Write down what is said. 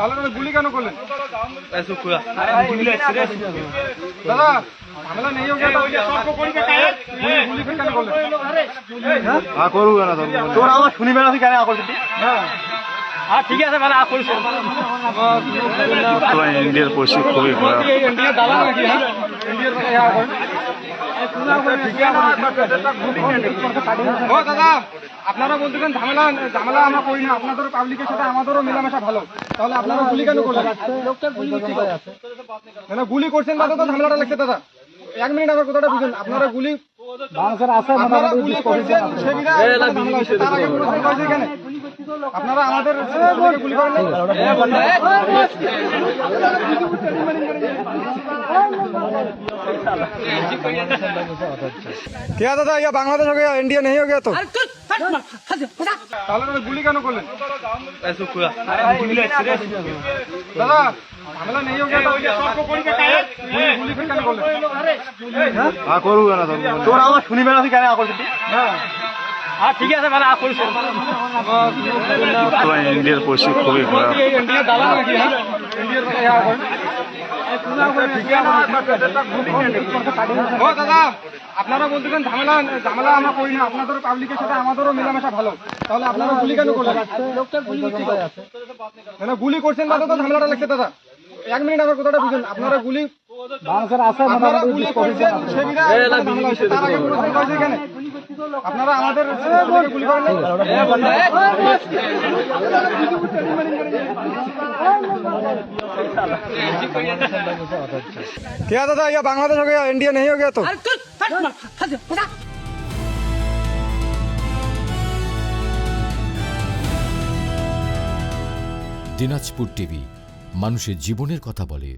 তাহলে দাদা গুলি কেন করলেন? দাদা ঝামেলা নেই हो गया গুলি কেন করলেন? করবো না তোর আমার শুনিবে না তুই কেন করছিস? হ্যাঁ ঠিক আছে ভালো করিস। ইন্ডিয়ার পরিস্থিতি খুবই খারাপ। ইন্ডিয়ার দালাল নাকি? হ্যাঁ ইন্ডিয়ার ও দাদা আপনারা বলতেছেন ঝামেলা ঝামেলা আমরা করি না, আপনাদের পাবলিকের সাথে আমাদেরও মেলামেশা ভালো, তাহলে আপনারা গুলি কেন করলেন? না গুলি করছেন দাদা তো ঝামেলাটা লাগছে দাদা। 1 মিনিট আমার কথাটা বুঝুন, আপনারা গুলি আপনারা গুলি করছেন সেবিরা ঝামেলা হচ্ছে, তার আগে কোনো ঝামেলা হয়েছে এখানে? আপনারা আমাদের গুলি করেন নাই? क्या दादा ये बांग्लादेश हो गया इंडिया नहीं हो गया तो? তাহলে দাদা গুলি কেন করলেন? দাদা ঝামেলা নেই हो गया গুলি কেন করলেন? করবো না তোর আমার শুনিবে না তুই কেন করছিস? হ্যাঁ ঠিক আছে ভালো করিস। ইন্ডিয়ার পরিস্থিতি খুবই খারাপ। ইন্ডিয়ার দালাল নাকি? হ্যাঁ ইন্ডিয়ার ও দাদা আপনারা বলতেছেন ঝামেলা ঝামেলা আমরা করি না, আপনাদের পাবলিকের সাথে আমাদেরও মেলামেশা ভালো, তাহলে আপনারা গুলি কেন করলেন? না গুলি করছেন দাদা তো ঝামেলাটা লাগছে দাদা। 1 মিনিট আমার কথাটা বুঝুন, আপনারা গুলি আপনারা গুলি করছেন সেবিরা ঝামেলা হচ্ছে, তার আগে কোনো ঝামেলা হয়েছে এখানে? আপনারা আমাদের গুলি করেন নাই? क्या दादा ये बांग्लादेश हो गया इंडिया नहीं हो गया तो? দিনাজপুর টিভি, মানুষের জীবনের কথা বলে।